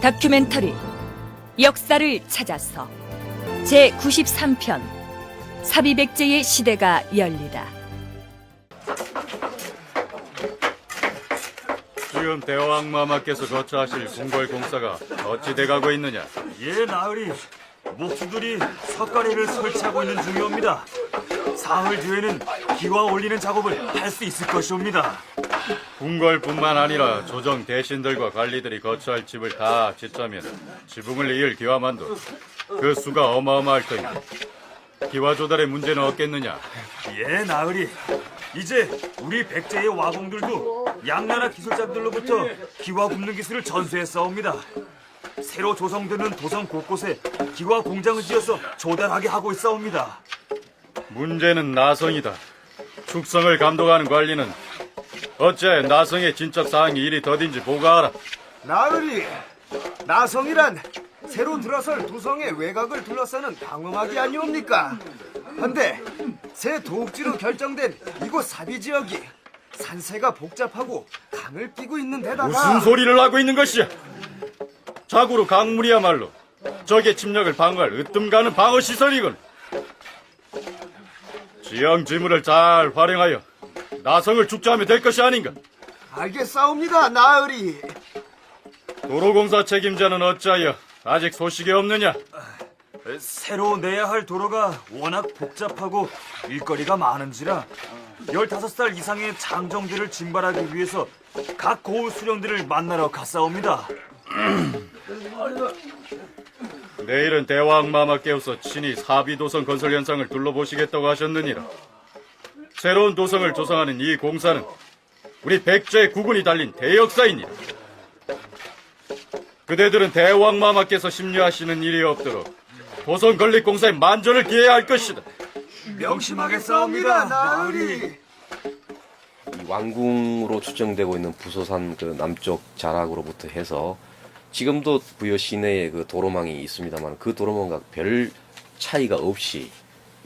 다큐멘터리 역사를 찾아서 제93편 사비백제의 시대가 열리다. 지금 대왕마마께서 거처하실 궁궐 공사가 어찌 돼가고 있느냐? 예, 나으리. 목수들이 석가래를 설치하고 있는 중이옵니다. 사흘 뒤에는 기와 올리는 작업을 할 수 있을 것이옵니다. 궁궐뿐만 아니라 조정 대신들과 관리들이 거처할 집을 다 짓자면 지붕을 이을 기와만도 그 수가 어마어마할 터이니 기와 조달에 문제는 없겠느냐? 예, 나으리. 이제 우리 백제의 와공들도 양나라 기술자들로부터 기와 굽는 기술을 전수했사옵니다. 새로 조성되는 도성 곳곳에 기와 공장을 지어서 조달하게 하고 있사옵니다. 문제는 나성이다. 축성을 감독하는 관리는 어째 나성의 진척 사항이 이리 더딘지 보고하라. 나으리, 나성이란 새로 들어설 도성의 외곽을 둘러싸는 방어막이 아니옵니까? 한데 새 도읍지로 결정된 이곳 사비 지역이 산세가 복잡하고 강을 끼고 있는 데다가 무슨 소리를 하고 있는 것이야? 자고로 강물이야말로 적의 침략을 방어할 으뜸가는 방어시설이군. 지형 지물을 잘 활용하여 나성을 축제하면 될 것이 아닌가? 알겠사옵니다, 나으리. 도로공사 책임자는 어찌하여 아직 소식이 없느냐? 새로 내야 할 도로가 워낙 복잡하고 일거리가 많은지라 15살 이상의 장정들을 징발하기 위해서 각 고을 수령들을 만나러 갔사옵니다. 내일은 대왕마마께서 친히 사비도성 건설 현상을 둘러보시겠다고 하셨느니라. 새로운 도성을 조성하는 이 공사는 우리 백제의 국운이 달린 대역사이니라. 그대들은 대왕마마께서 심려하시는 일이 없도록 도성 건립 공사에 만전을 기해야 할 것이다. 명심하겠사옵니다, 나으리. 이 왕궁으로 추정되고 있는 부소산 그 남쪽 자락으로부터 해서 지금도 부여 시내에 그 도로망이 있습니다만 그 도로망과 별 차이가 없이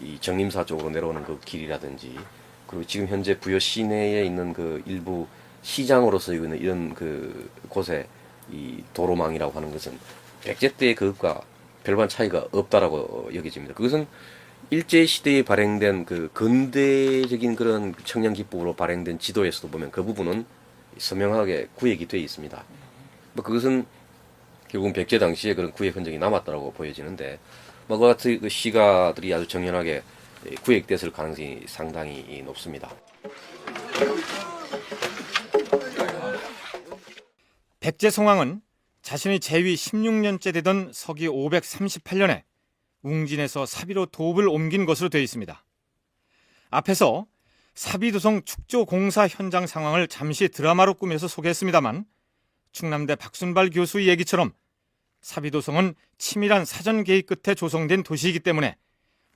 이 정림사 쪽으로 내려오는 그 길이라든지 그리고 지금 현재 부여 시내에 있는 그 일부 시장으로 쓰이고 있는 이런 그 곳에 이 도로망이라고 하는 것은 백제 때의 그것과 별반 차이가 없다라고 여겨집니다. 그것은 일제 시대에 발행된 그 근대적인 그런 청량 기법으로 발행된 지도에서도 보면 그 부분은 서명하게 구획이 되어 있습니다. 뭐 그것은 결국은 백제 당시에 그런 구획 흔적이 남았다고 보여지는데 뭐 그와 같은 그 시가들이 아주 정연하게 구획됐을 가능성이 상당히 높습니다. 백제송왕은 자신의 재위 16년째 되던 서기 538년에 웅진에서 사비로 도읍을 옮긴 것으로 되어 있습니다. 앞에서 사비도성 축조 공사 현장 상황을 잠시 드라마로 꾸며서 소개했습니다만 충남대 박순발 교수의 얘기처럼 사비도성은 치밀한 사전 계획 끝에 조성된 도시이기 때문에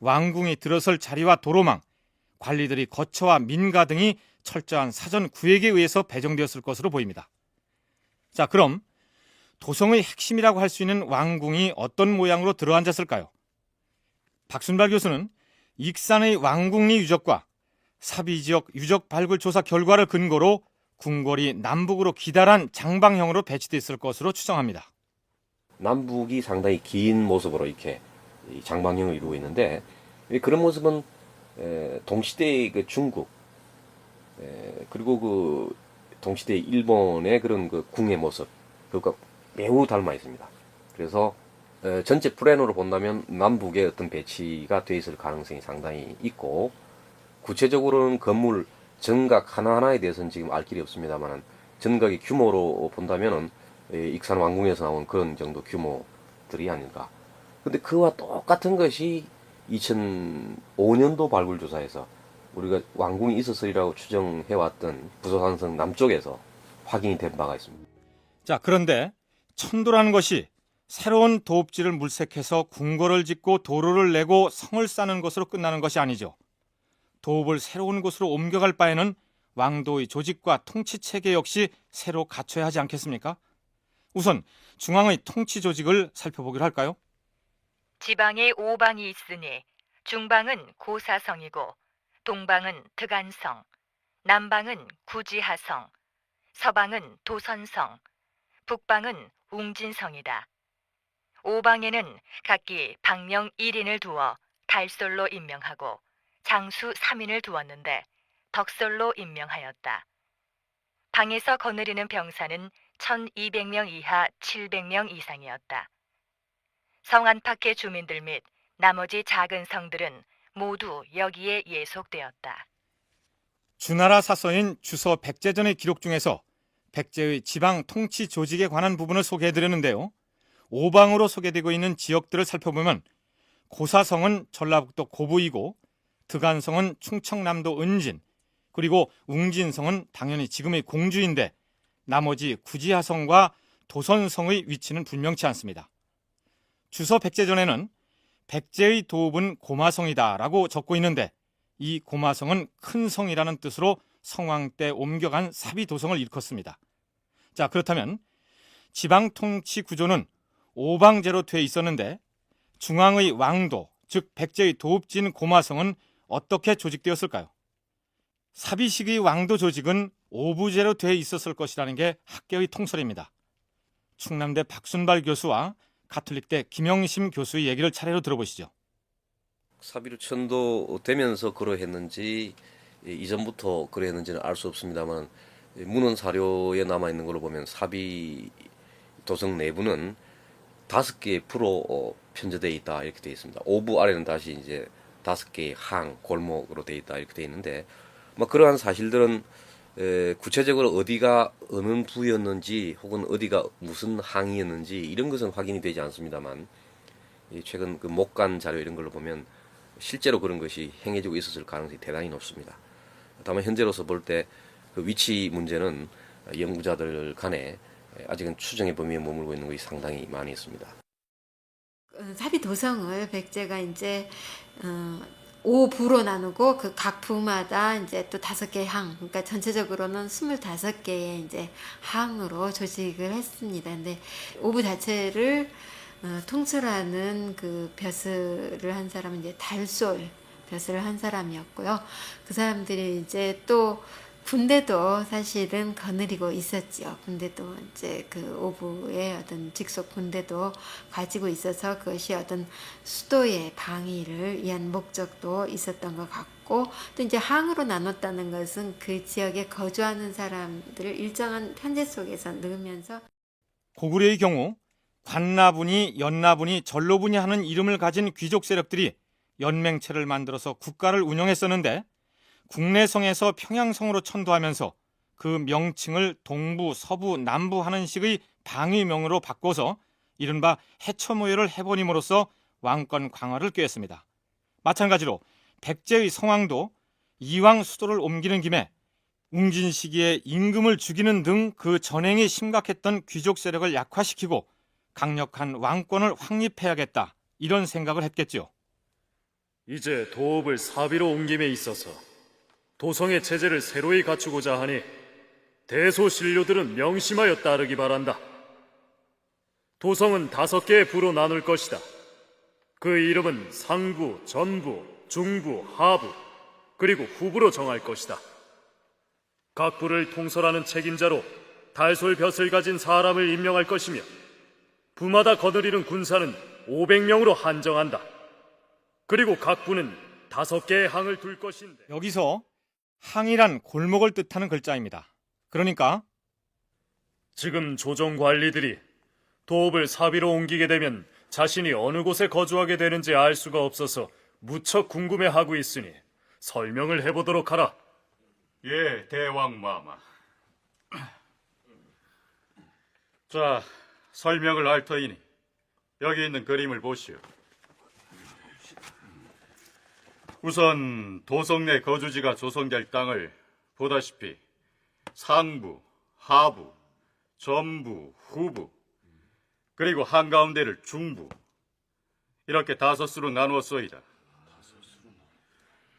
왕궁이 들어설 자리와 도로망, 관리들이 거처와 민가 등이 철저한 사전 구획에 의해서 배정되었을 것으로 보입니다. 자, 그럼 도성의 핵심이라고 할 수 있는 왕궁이 어떤 모양으로 들어앉았을까요? 박순발 교수는 익산의 왕궁리 유적과 사비지역 유적 발굴 조사 결과를 근거로 궁궐이 남북으로 기달한 장방형으로 배치되어 있을 것으로 추정합니다. 남북이 상당히 긴 모습으로 이렇게 장방형을 이루고 있는데 그런 모습은 동시대의 그 중국 그리고 그 동시대 일본의 그런 그 궁의 모습 그것과 매우 닮아 있습니다. 그래서 전체 플랜으로 본다면 남북의 어떤 배치가 되어 있을 가능성이 상당히 있고 구체적으로는 건물 정각 하나하나에 대해서는 지금 알 길이 없습니다만 정각의 규모로 본다면은 익산 왕궁에서 나온 그런 정도 규모들이 아닐까. 근데 그와 똑같은 것이 2005년도 발굴조사에서 우리가 왕궁이 있었으리라고 추정해왔던 부소산성 남쪽에서 확인이 된 바가 있습니다. 자, 그런데 천도라는 것이 새로운 도읍지를 물색해서 궁궐을 짓고 도로를 내고 성을 쌓는 것으로 끝나는 것이 아니죠. 도읍을 새로운 곳으로 옮겨갈 바에는 왕도의 조직과 통치 체계 역시 새로 갖춰야 하지 않겠습니까? 우선 중앙의 통치 조직을 살펴보기로 할까요? 지방에 5방이 있으니 중방은 고사성이고 동방은 득안성, 남방은 구지하성, 서방은 도선성, 북방은 웅진성이다. 오방에는 각기 방명 1인을 두어 달솔로 임명하고 장수 3인을 두었는데 덕솔로 임명하였다. 방에서 거느리는 병사는 1200명 이하 700명 이상이었다. 성 안팎의 주민들 및 나머지 작은 성들은 모두 여기에 예속되었다. 주나라 사서인 주서 백제전의 기록 중에서 백제의 지방 통치 조직에 관한 부분을 소개해드렸는데요. 오방으로 소개되고 있는 지역들을 살펴보면 고사성은 전라북도 고부이고 득안성은 충청남도 은진, 그리고 웅진성은 당연히 지금의 공주인데 나머지 구지하성과 도선성의 위치는 분명치 않습니다. 주서 백제전에는 백제의 도읍은 고마성이다라고 적고 있는데 이 고마성은 큰 성이라는 뜻으로 성왕 때 옮겨간 사비도성을 일컫습니다. 자, 그렇다면 지방 통치 구조는 오방제로 돼 있었는데 중앙의 왕도, 즉 백제의 도읍진 고마성은 어떻게 조직되었을까요? 사비식의 왕도 조직은 오부제로 돼 있었을 것이라는 게 학계의 통설입니다. 충남대 박순발 교수와 가톨릭대 김영심 교수의 얘기를 차례로 들어보시죠. 사비로 천도되면서 그러했는지 이전부터 그러했는지는 알 수 없습니다만 문헌 사료에 남아 있는 걸로 보면 사비 도성 내부는 5개의 부로 편제되어 있다 이렇게 되어 있습니다. 오부 아래는 다시 이제 5개의 항, 골목으로 되어 있다 이렇게 되어 있는데 뭐 그러한 사실들은 구체적으로 어디가 어느 부였는지 혹은 어디가 무슨 항이었는지 이런 것은 확인이 되지 않습니다만 최근 그 목간 자료 이런 걸로 보면 실제로 그런 것이 행해지고 있었을 가능성이 대단히 높습니다. 다만 현재로서 볼 때 그 위치 문제는 연구자들 간에 아직은 추정의 범위에 머물고 있는 것이 상당히 많이 있습니다. 사비 도성을 백제가 이제 5부로 나누고 그 각 부마다 이제 또 5개의 항, 그러니까 전체적으로는 25개의 이제 항으로 조직을 했습니다. 근데 5부 자체를 통솔하는 그 벼슬을 한 사람은 이제 달솔 벼슬을 한 사람이었고요. 그 사람들이 이제 또 군대도 사실은 거느리고 있었죠. 군대도 이제 그 오부의 어떤 직속 군대도 가지고 있어서 그것이 어떤 수도의 방위를 위한 목적도 있었던 것 같고 또 이제 항으로 나눴다는 것은 그 지역에 거주하는 사람들을 일정한 편제 속에서 넣으면서 고구려의 경우 관나분이, 연나분이, 전로분이 하는 이름을 가진 귀족 세력들이 연맹체를 만들어서 국가를 운영했었는데 국내성에서 평양성으로 천도하면서 그 명칭을 동부, 서부, 남부 하는 식의 방위명으로 바꿔서 이른바 해처모여를 해버림으로써 왕권 강화를 꾀했습니다. 마찬가지로 백제의 성왕도 이왕 수도를 옮기는 김에 웅진 시기에 임금을 죽이는 등 그 전행이 심각했던 귀족 세력을 약화시키고 강력한 왕권을 확립해야겠다 이런 생각을 했겠지요. 이제 도읍을 사비로 옮김에 있어서 도성의 체제를 새로이 갖추고자 하니 대소신료들은 명심하여 따르기 바란다. 도성은 5개의 부로 나눌 것이다. 그 이름은 상부, 전부, 중부, 하부, 그리고 후부로 정할 것이다. 각 부를 통솔하는 책임자로 달솔 벼슬 가진 사람을 임명할 것이며 부마다 거느리는 군사는 500명으로 한정한다. 그리고 각 부는 5개의 항을 둘 것인데 여기서 항이란 골목을 뜻하는 글자입니다. 그러니까 지금 조정 관리들이 도읍을 사비로 옮기게 되면 자신이 어느 곳에 거주하게 되는지 알 수가 없어서 무척 궁금해하고 있으니 설명을 해보도록 하라. 예, 대왕마마. 자, 설명을 할 터이니 여기 있는 그림을 보시오. 우선 도성 내 거주지가 조성될 땅을 보다시피 상부, 하부, 전부, 후부, 그리고 한가운데를 중부 이렇게 5수로 나누었소이다.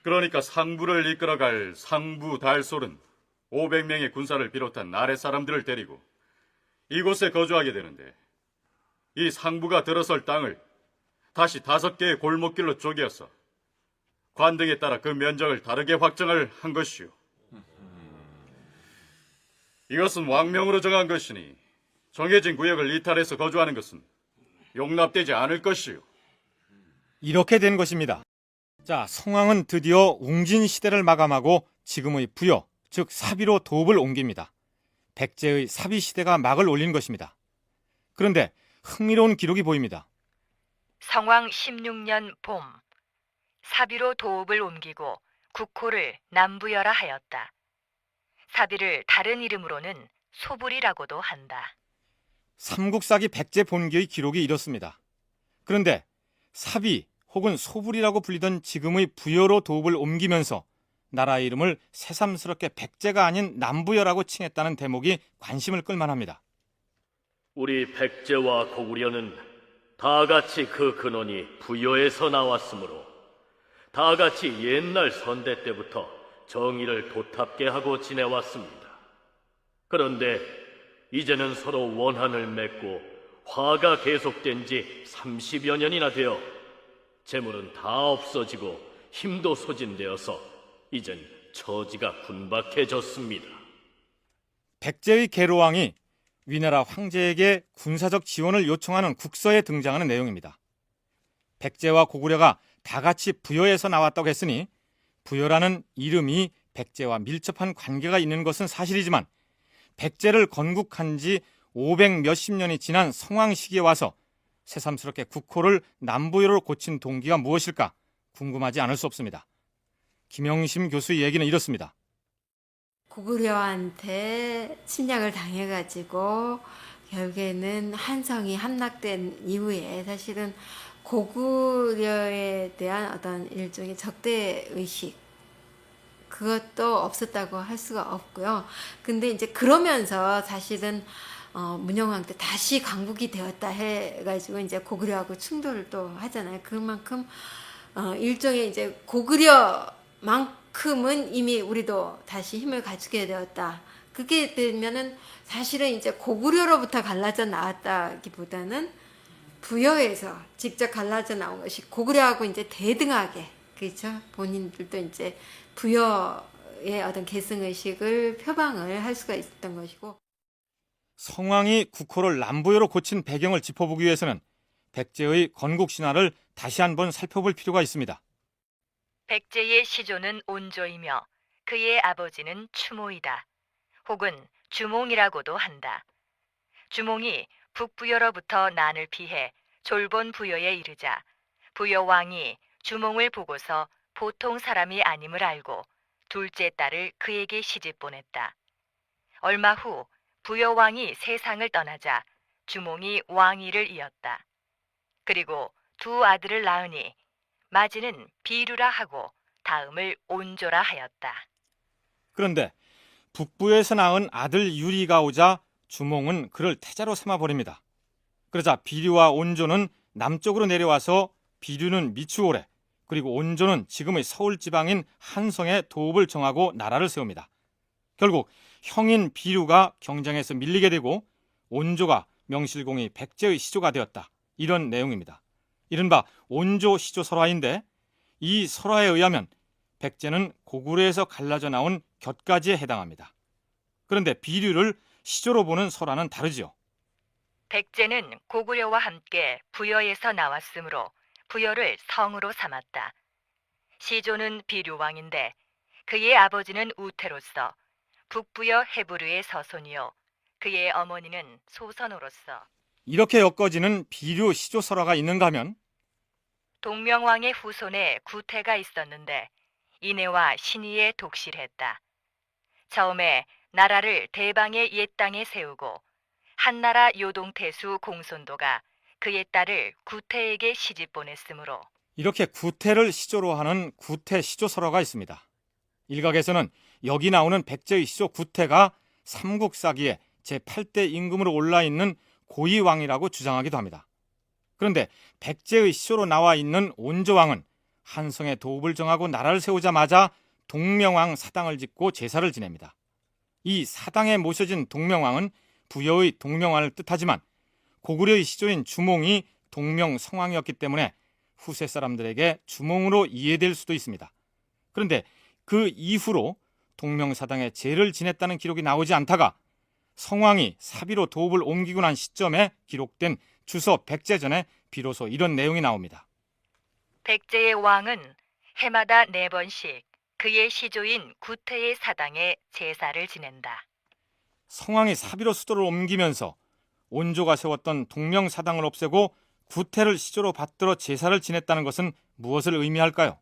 그러니까 상부를 이끌어갈 상부 달솔은 500명의 군사를 비롯한 아래 사람들을 데리고 이곳에 거주하게 되는데 이 상부가 들어설 땅을 다시 5개의 골목길로 쪼개어서 관등에 따라 그 면적을 다르게 확정을 한 것이요. 이것은 왕명으로 정한 것이니 정해진 구역을 이탈해서 거주하는 것은 용납되지 않을 것이요. 이렇게 된 것입니다. 자, 성왕은 드디어 웅진 시대를 마감하고 지금의 부여, 즉 사비로 도읍을 옮깁니다. 백제의 사비 시대가 막을 올린 것입니다. 그런데 흥미로운 기록이 보입니다. 성왕 16년 봄, 사비로 도읍을 옮기고 국호를 남부여라 하였다. 사비를 다른 이름으로는 소불이라고도 한다. 삼국사기 백제 본기의 기록이 이렇습니다. 그런데 사비 혹은 소불이라고 불리던 지금의 부여로 도읍을 옮기면서 나라 이름을 새삼스럽게 백제가 아닌 남부여라고 칭했다는 대목이 관심을 끌만합니다. 우리 백제와 고구려는 다같이 그 근원이 부여에서 나왔으므로 다같이 옛날 선대 때부터 정의를 도탑게 하고 지내왔습니다. 그런데 이제는 서로 원한을 맺고 화가 계속된 지 30여 년이나 되어 재물은 다 없어지고 힘도 소진되어서 이젠 처지가 군박해졌습니다. 백제의 계로왕이 위나라 황제에게 군사적 지원을 요청하는 국서에 등장하는 내용입니다. 백제와 고구려가 다 같이 부여에서 나왔다고 했으니 부여라는 이름이 백제와 밀접한 관계가 있는 것은 사실이지만 백제를 건국한 지 500 몇십 년이 지난 성왕 시기에 와서 새삼스럽게 국호를 남부여로 고친 동기가 무엇일까 궁금하지 않을 수 없습니다. 김영심 교수의 얘기는 이렇습니다. 고구려한테 침략을 당해가지고 결국에는 한성이 함락된 이후에 사실은 고구려에 대한 어떤 일종의 적대의식 그것도 없었다고 할 수가 없고요. 근데 이제 그러면서 사실은 문영왕 때 다시 강국이 되었다 해가지고 이제 고구려하고 충돌을 또 하잖아요. 그만큼 일종의 이제 고구려만큼은 이미 우리도 다시 힘을 갖추게 되었다. 그게 되면은 사실은 이제 고구려로부터 갈라져 나왔다기보다는 부여에서 직접 갈라져 나온 것이 고구려하고 이제 대등하게 그렇죠. 본인들도 이제 부여의 어떤 계승의식을 표방을 할 수가 있었던 것이고. 성왕이 국호를 남부여로 고친 배경을 짚어보기 위해서는 백제의 건국 신화를 다시 한번 살펴볼 필요가 있습니다. 백제의 시조는 온조이며 그의 아버지는 추모이다. 혹은 주몽이라고도 한다. 주몽이 북부여로부터 난을 피해 졸본 부여에 이르자 부여왕이 주몽을 보고서 보통 사람이 아님을 알고 둘째 딸을 그에게 시집 보냈다. 얼마 후 부여왕이 세상을 떠나자 주몽이 왕위를 이었다. 그리고 두 아들을 낳으니 마지는 비류라 하고 다음을 온조라 하였다. 그런데 북부에서 낳은 아들 유리가 오자 주몽은 그를 태자로 삼아버립니다. 그러자 비류와 온조는 남쪽으로 내려와서 비류는 미추홀에 그리고 온조는 지금의 서울 지방인 한성에 도읍을 정하고 나라를 세웁니다. 결국 형인 비류가 경쟁에서 밀리게 되고 온조가 명실공히 백제의 시조가 되었다. 이런 내용입니다. 이른바 온조 시조 설화인데 이 설화에 의하면 백제는 고구려에서 갈라져 나온 곁가지에 해당합니다. 그런데 비류를 시조로 보는 설화는 다르지요. 백제는 고구려와 함께 부여에서 나왔으므로 부여를 성으로 삼았다. 시조는 비류왕인데 그의 아버지는 우태로서 북부여 헤브르의 서손이요 그의 어머니는 소선으로서 이렇게 엮어지는 비류 시조 설화가 있는가 하면 동명왕의 후손에 구태가 있었는데 이내와 신의에 독실했다. 처음에 나라를 대방의 옛 땅에 세우고 한나라 요동태수 공손도가 그의 딸을 구태에게 시집 보냈으므로 이렇게 구태를 시조로 하는 구태 시조 설화가 있습니다. 일각에서는 여기 나오는 백제의 시조 구태가 삼국사기에 제8대 임금으로 올라있는 고이왕이라고 주장하기도 합니다. 그런데 백제의 시조로 나와 있는 온조왕은 한성에 도읍을 정하고 나라를 세우자마자 동명왕 사당을 짓고 제사를 지냅니다. 이 사당에 모셔진 동명왕은 부여의 동명왕을 뜻하지만 고구려의 시조인 주몽이 동명성왕이었기 때문에 후세 사람들에게 주몽으로 이해될 수도 있습니다. 그런데 그 이후로 동명사당에 제를 지냈다는 기록이 나오지 않다가 성왕이 사비로 도읍을 옮기고 난 시점에 기록된 주서 백제전에 비로소 이런 내용이 나옵니다. 백제의 왕은 해마다 4번씩 그의 시조인 구태의 사당에 제사를 지낸다. 성왕이 사비로 수도를 옮기면서 온조가 세웠던 동명사당을 없애고 구태를 시조로 받들어 제사를 지냈다는 것은 무엇을 의미할까요?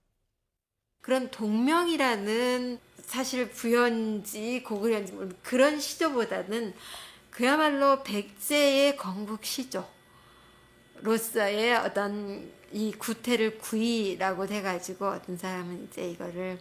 그런 동명이라는 사실 부연지 고구려인지 그런 시조보다는 그야말로 백제의 건국 시조로서의 어떤 이 구태를 구이라고 해가지고 어떤 사람은 이제 이거를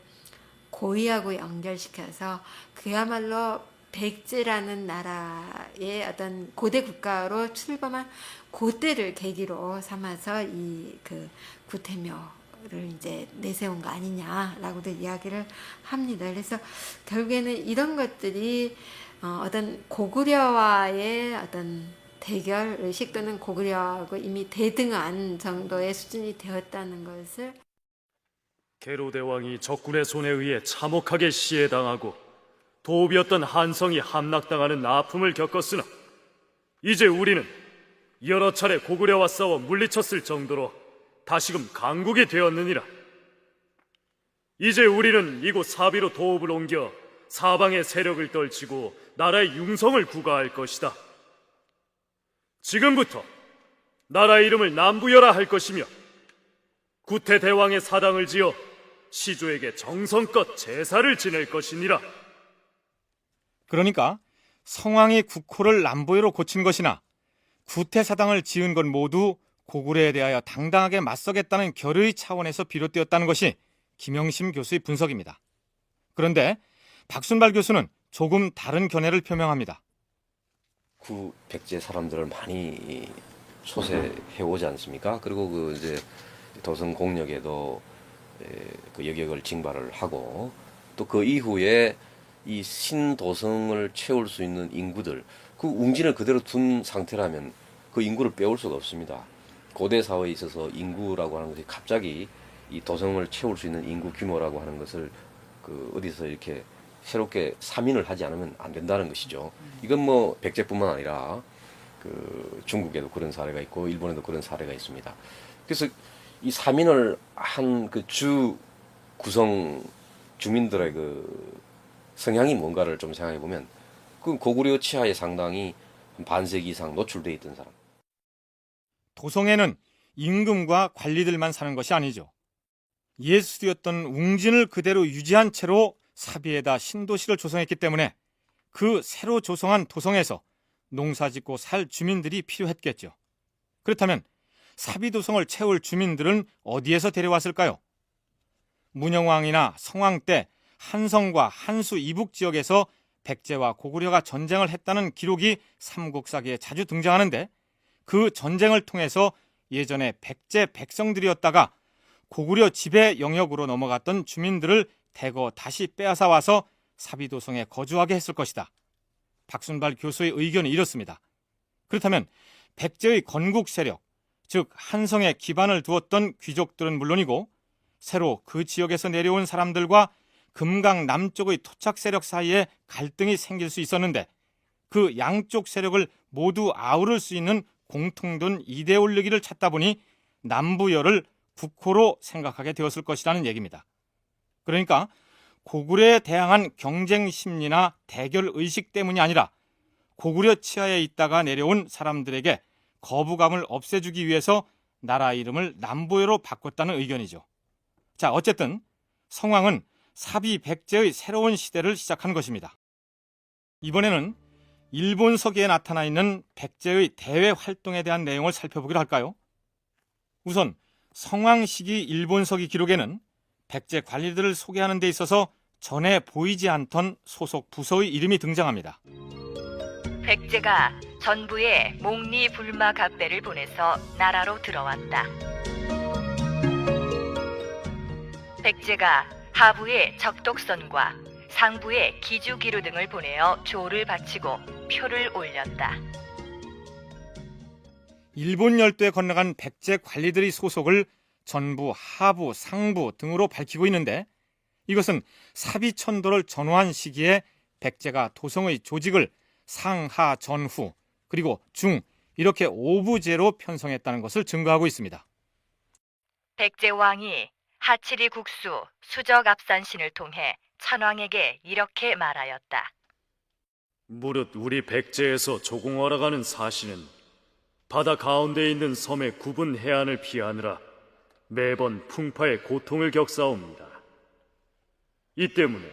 고이하고 연결시켜서 그야말로 백제라는 나라의 어떤 고대 국가로 출범한 그때를 계기로 삼아서 이 그 구태묘를 이제 내세운 거 아니냐라고도 이야기를 합니다. 그래서 결국에는 이런 것들이 어떤 고구려와의 어떤 대결 의식 또는 고구려하고 이미 대등한 정도의 수준이 되었다는 것을 게로대왕이 적군의 손에 의해 참혹하게 시해당하고 도읍이었던 한성이 함락당하는 아픔을 겪었으나 이제 우리는 여러 차례 고구려와 싸워 물리쳤을 정도로 다시금 강국이 되었느니라. 이제 우리는 이곳 사비로 도읍을 옮겨 사방의 세력을 떨치고 나라의 융성을 구가할 것이다. 지금부터 나라 이름을 남부여라 할 것이며 구태대왕의 사당을 지어 시조에게 정성껏 제사를 지낼 것이니라. 그러니까 성왕이 국호를 남부여로 고친 것이나 구태사당을 지은 건 모두 고구려에 대하여 당당하게 맞서겠다는 결의 차원에서 비롯되었다는 것이 김영심 교수의 분석입니다. 그런데 박순발 교수는 조금 다른 견해를 표명합니다. 구 백제 사람들을 많이 소세해 오지 않습니까? 그리고 그 이제 도성 공역에도 그 여격을 징발을 하고 또 그 이후에 이 신도성을 채울 수 있는 인구들, 그 웅진을 그대로 둔 상태라면 그 인구를 빼올 수가 없습니다. 고대 사회에 있어서 인구라고 하는 것이 갑자기 이 도성을 채울 수 있는 인구 규모라고 하는 것을 그 어디서 이렇게 새롭게 사민을 하지 않으면 안 된다는 것이죠. 이건 뭐 백제뿐만 아니라 그 중국에도 그런 사례가 있고 일본에도 그런 사례가 있습니다. 그래서 이 사민을 한 그 주 구성 주민들의 그 성향이 뭔가를 좀 생각해 보면 그 고구려 치하에 상당히 반세기 이상 노출돼 있던 사람. 도성에는 임금과 관리들만 사는 것이 아니죠. 예수였던 웅진을 그대로 유지한 채로 사비에다 신도시를 조성했기 때문에 그 새로 조성한 도성에서 농사짓고 살 주민들이 필요했겠죠. 그렇다면 사비도성을 채울 주민들은 어디에서 데려왔을까요? 문영왕이나 성왕 때 한성과 한수 이북 지역에서 백제와 고구려가 전쟁을 했다는 기록이 삼국사기에 자주 등장하는데 그 전쟁을 통해서 예전에 백제 백성들이었다가 고구려 지배 영역으로 넘어갔던 주민들을 대거 다시 빼앗아 와서 사비도성에 거주하게 했을 것이다. 박순발 교수의 의견이 이렇습니다. 그렇다면 백제의 건국 세력, 즉 한성에 기반을 두었던 귀족들은 물론이고 새로 그 지역에서 내려온 사람들과 금강 남쪽의 토착 세력 사이에 갈등이 생길 수 있었는데 그 양쪽 세력을 모두 아우를 수 있는 공통된 이데올로기를 찾다 보니 남부여를 국호로 생각하게 되었을 것이라는 얘기입니다. 그러니까 고구려에 대항한 경쟁 심리나 대결 의식 때문이 아니라 고구려 치하에 있다가 내려온 사람들에게 거부감을 없애주기 위해서 나라 이름을 남부여로 바꿨다는 의견이죠. 자, 어쨌든 성왕은 사비 백제의 새로운 시대를 시작한 것입니다. 이번에는 일본 서기에 나타나 있는 백제의 대외 활동에 대한 내용을 살펴보기로 할까요? 우선 성왕 시기 일본 서기 기록에는 백제 관리들을 소개하는 데 있어서 전에 보이지 않던 소속 부서의 이름이 등장합니다. 백제가 전부에 몽리 불마 갑배를 보내서 나라로 들어왔다. 백제가 하부에 적독선과 상부에 기주기루 등을 보내어 조를 바치고 표를 올렸다. 일본 열도에 건너간 백제 관리들의 소속을 전부, 하부, 상부 등으로 밝히고 있는데 이것은 사비천도를 전후한 시기에 백제가 도성의 조직을 상, 하, 전, 후 그리고 중 이렇게 오부제로 편성했다는 것을 증거하고 있습니다. 백제 왕이 하치리 국수 수적압산신을 통해 천왕에게 이렇게 말하였다. 무릇 우리 백제에서 조공하러 가는 사신은 바다 가운데 있는 섬의 굽은 해안을 피하느라 매번 풍파의 고통을 겪사옵니다. 이 때문에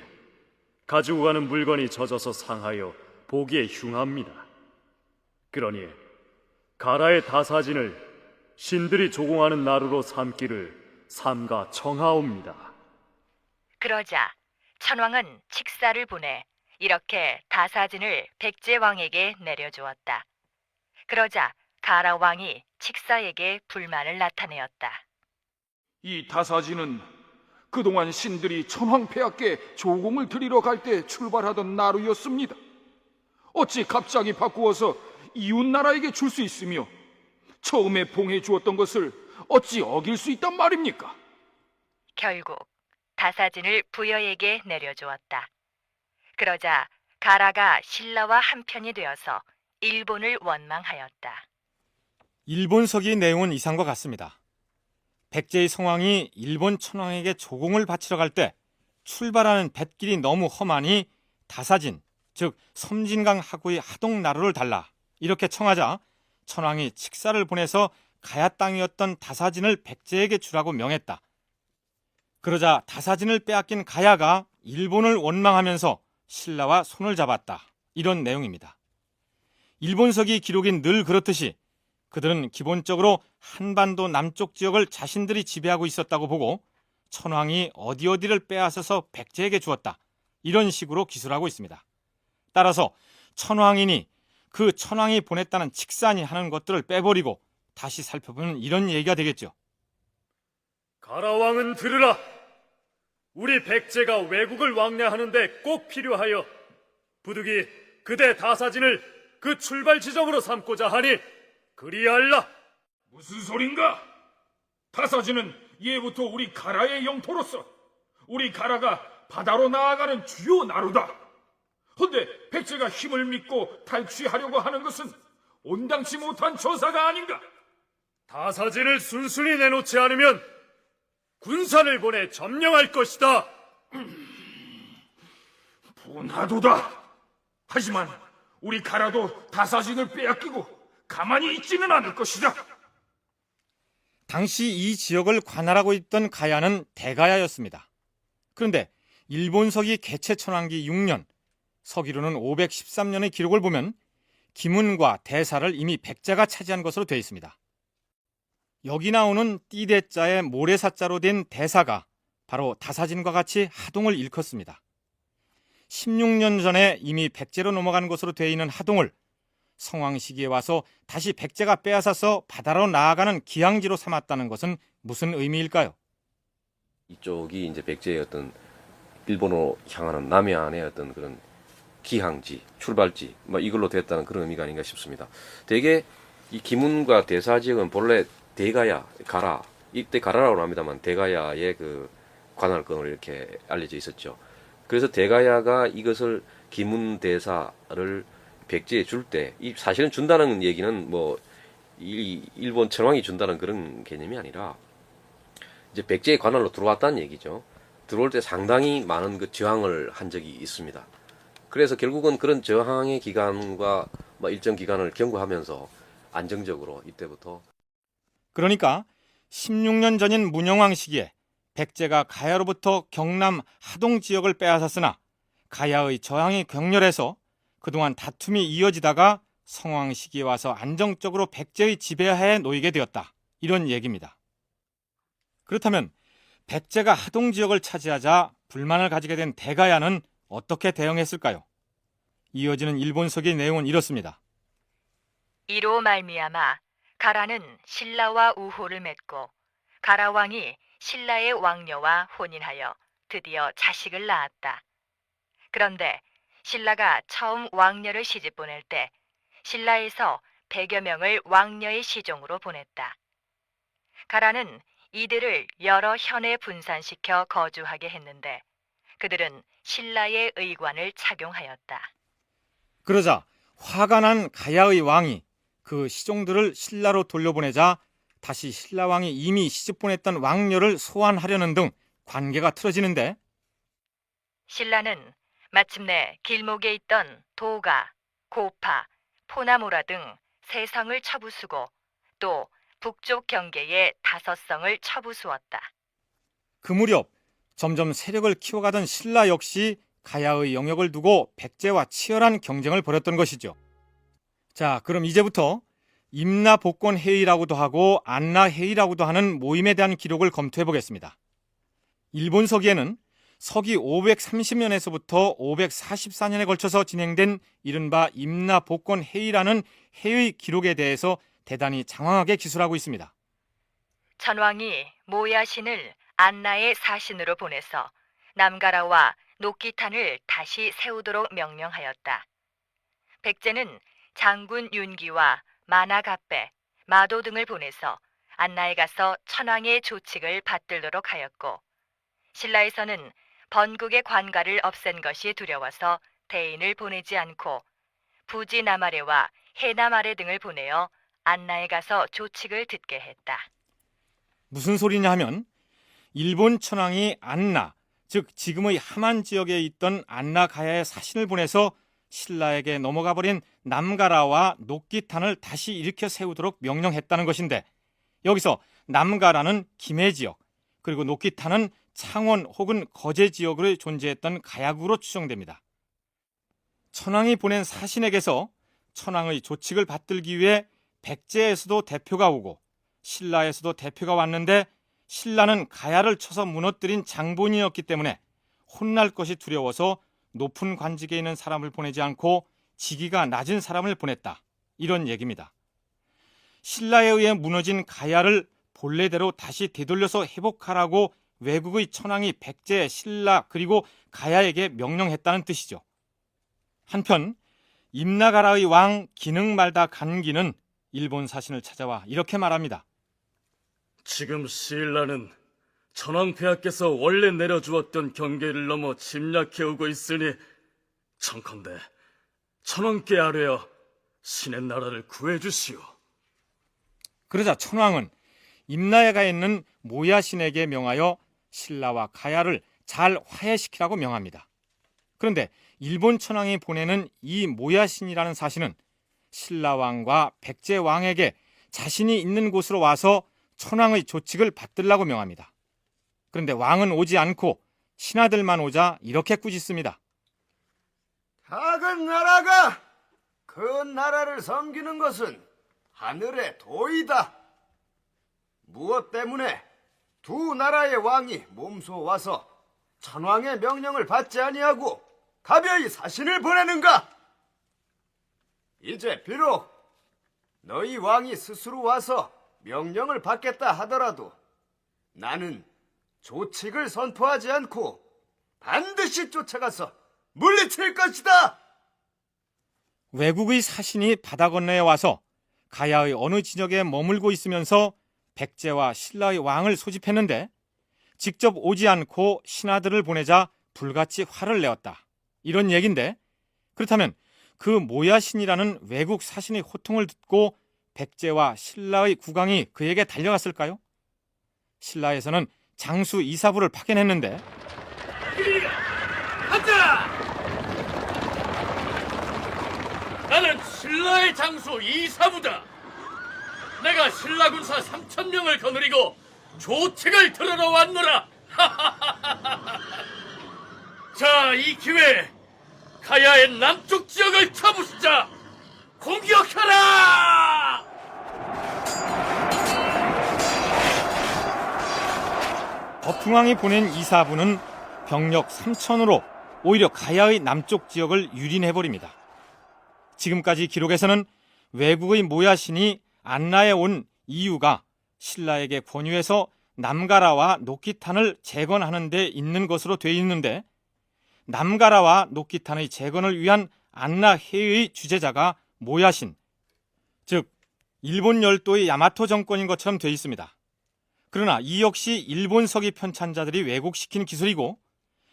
가지고 가는 물건이 젖어서 상하여 보기에 흉합니다. 그러니 가라의 다사진을 신들이 조공하는 나루로 삼기를 삼가 청하옵니다. 그러자 천왕은 칙사를 보내 이렇게 다사진을 백제 왕에게 내려주었다. 그러자 가라 왕이 칙사에게 불만을 나타내었다. 이 다사진은 그동안 신들이 천황폐하께 조공을 드리러 갈 때 출발하던 나루였습니다. 어찌 갑자기 바꾸어서 이웃 나라에게 줄 수 있으며 처음에 봉해 주었던 것을 어찌 어길 수 있단 말입니까? 결국 다사진을 부여에게 내려주었다. 그러자 가라가 신라와 한편이 되어서 일본을 원망하였다. 일본서기 내용은 이상과 같습니다. 백제의 성왕이 일본 천황에게 조공을 바치러 갈 때 출발하는 뱃길이 너무 험하니 다사진, 즉 섬진강 하구의 하동 나루를 달라 이렇게 청하자 천왕이 칙사를 보내서 가야 땅이었던 다사진을 백제에게 주라고 명했다. 그러자 다사진을 빼앗긴 가야가 일본을 원망하면서 신라와 손을 잡았다. 이런 내용입니다. 일본서기 기록인 늘 그렇듯이 그들은 기본적으로 한반도 남쪽 지역을 자신들이 지배하고 있었다고 보고 천황이 어디어디를 빼앗아서 백제에게 주었다. 이런 식으로 기술하고 있습니다. 따라서 천황이니 그 천황이 보냈다는 칙산이 하는 것들을 빼버리고 다시 살펴보면 이런 얘기가 되겠죠. 가라 왕은 들으라. 우리 백제가 외국을 왕래하는데 꼭 필요하여 부득이 그대 다사진을 그 출발 지점으로 삼고자 하니 그리할라. 무슨 소린가? 다사진은 예부터 우리 가라의 영토로서 우리 가라가 바다로 나아가는 주요 나루다. 헌데 백제가 힘을 믿고 탈취하려고 하는 것은 온당치 못한 저사가 아닌가? 다사진을 순순히 내놓지 않으면 군사를 보내 점령할 것이다. 분하도다. 하지만 우리 가라도 다사진을 빼앗기고 가만히 있지는 않을 것이다. 당시 이 지역을 관할하고 있던 가야는 대가야였습니다. 그런데 일본서기 개체천왕기 6년, 서기로는 513년의 기록을 보면 기문과 대사를 이미 백제가 차지한 것으로 되어 있습니다. 여기 나오는 띠대자의 모래사자로 된 대사가 바로 다사진과 같이 하동을 일컫습니다. 16년 전에 이미 백제로 넘어간 것으로 되어 있는 하동을 성왕 시기에 와서 다시 백제가 빼앗아서 바다로 나아가는 기항지로 삼았다는 것은 무슨 의미일까요? 이쪽이 이제 백제의 어떤 일본으로 향하는 남해안의 어떤 그런 기항지, 출발지, 뭐 이걸로 됐다는 그런 의미가 아닌가 싶습니다. 대개 이 기문과 대사 지역은 본래 대가야, 가라, 이때 가라라고 합니다만 대가야의 그 관할권으로 이렇게 알려져 있었죠. 그래서 대가야가 이것을 기문 대사를 백제에 줄 때, 이 사실은 준다는 얘기는 뭐 일본 천황이 준다는 그런 개념이 아니라 이제 백제의 관할로 들어왔다는 얘기죠. 들어올 때 상당히 많은 그 저항을 한 적이 있습니다. 그래서 결국은 그런 저항의 기간과 뭐 일정 기간을 경과하면서 안정적으로 이때부터 그러니까 16년 전인 문영왕 시기에 백제가 가야로부터 경남 하동 지역을 빼앗았으나 가야의 저항이 격렬해서 그동안 다툼이 이어지다가 성왕 시기에 와서 안정적으로 백제의 지배하에 놓이게 되었다. 이런 얘기입니다. 그렇다면 백제가 하동 지역을 차지하자 불만을 가지게 된 대가야는 어떻게 대응했을까요? 이어지는 일본서기 내용은 이렇습니다. 이로 말미암아 가라는 신라와 우호를 맺고 가라 왕이 신라의 왕녀와 혼인하여 드디어 자식을 낳았다. 그런데 신라가 처음 왕녀를 시집 보낼 때 신라에서 100여 명을 왕녀의 시종으로 보냈다. 가라는 이들을 여러 현에 분산시켜 거주하게 했는데 그들은 신라의 의관을 착용하였다. 그러자 화가 난 가야의 왕이 그 시종들을 신라로 돌려보내자 다시 신라 왕이 이미 시집 보냈던 왕녀를 소환하려는 등 관계가 틀어지는데, 신라는 마침내 길목에 있던 도가, 고파, 포나모라 등 3성을 처부수고 또 북쪽 경계에 5성을 처부수었다. 그 무렵 점점 세력을 키워가던 신라 역시 가야의 영역을 두고 백제와 치열한 경쟁을 벌였던 것이죠. 자, 그럼 이제부터 임나복권회의라고도 하고 안나회의라고도 하는 모임에 대한 기록을 검토해 보겠습니다. 일본 서기에는 서기 530년에서부터 544년에 걸쳐서 진행된 이른바 임나복권회의라는 회의 기록에 대해서 대단히 장황하게 기술하고 있습니다. 천왕이 모야신을 안나의 사신으로 보내서 남가라와 녹기탄을 다시 세우도록 명령하였다. 백제는 장군 윤기와 마나갑배, 마도 등을 보내서 안나에 가서 천왕의 조칙을 받들도록 하였고, 신라에서는 번국의 관가를 없앤 것이 두려워서 대인을 보내지 않고 부지나마레와 해나마레 등을 보내어 안나에 가서 조칙을 듣게 했다. 무슨 소리냐 하면 일본 천황이 안나, 즉 지금의 하만 지역에 있던 안나 가야의 사신을 보내서 신라에게 넘어가 버린 남가라와 녹기탄을 다시 일으켜 세우도록 명령했다는 것인데, 여기서 남가라는 김해 지역, 그리고 녹기탄은 창원 혹은 거제 지역으로 존재했던 가야국으로 추정됩니다. 천황이 보낸 사신에게서 천황의 조칙을 받들기 위해 백제에서도 대표가 오고 신라에서도 대표가 왔는데, 신라는 가야를 쳐서 무너뜨린 장본인이었기 때문에 혼날 것이 두려워서 높은 관직에 있는 사람을 보내지 않고 직위가 낮은 사람을 보냈다, 이런 얘기입니다. 신라에 의해 무너진 가야를 본래대로 다시 되돌려서 회복하라고 외국의 천황이 백제, 신라 그리고 가야에게 명령했다는 뜻이죠. 한편 임나가라의 왕 기능말다 간기는 일본 사신을 찾아와 이렇게 말합니다. 지금 신라는 천황폐하께서 원래 내려주었던 경계를 넘어 침략해오고 있으니 청컨대 천황께 아뢰어 신의 나라를 구해주시오. 그러자 천황은 임나에 가 있는 모야신에게 명하여 신라와 가야를 잘 화해시키라고 명합니다. 그런데 일본 천황이 보내는 이 모야신이라는 사신은 신라왕과 백제왕에게 자신이 있는 곳으로 와서 천황의 조칙을 받들라고 명합니다. 그런데 왕은 오지 않고 신하들만 오자 이렇게 꾸짖습니다. 작은 나라가 큰 나라를 섬기는 것은 하늘의 도이다. 무엇 때문에 두 나라의 왕이 몸소 와서 천왕의 명령을 받지 아니하고 가벼이 사신을 보내는가? 이제 비록 너희 왕이 스스로 와서 명령을 받겠다 하더라도 나는 조칙을 선포하지 않고 반드시 쫓아가서 물리칠 것이다. 외국의 사신이 바다 건너에 와서 가야의 어느 지역에 머물고 있으면서 백제와 신라의 왕을 소집했는데, 직접 오지 않고 신하들을 보내자 불같이 화를 내었다, 이런 얘기인데, 그렇다면 그 모야신이라는 외국 사신의 호통을 듣고 백제와 신라의 국왕이 그에게 달려갔을까요? 신라에서는 장수 이사부를 파견했는데, 가자! 나는 신라의 장수 이사부다. 내가 신라 군사 3,000명을 거느리고 조책을 들으러 왔노라. 자, 이 기회에 가야의 남쪽 지역을 쳐부수자. 공격하라! 법흥왕이 보낸 이사부는 병력 3,000으로 오히려 가야의 남쪽 지역을 유린해버립니다. 지금까지 기록에서는 외국의 모야신이 안나에 온 이유가 신라에게 권유해서 남가라와 녹기탄을 재건하는 데 있는 것으로 되어 있는데, 남가라와 녹기탄의 재건을 위한 안나회의 주재자가 모야신, 즉 일본 열도의 야마토 정권인 것처럼 되어 있습니다. 그러나 이 역시 일본 서기 편찬자들이 왜곡시킨 기술이고,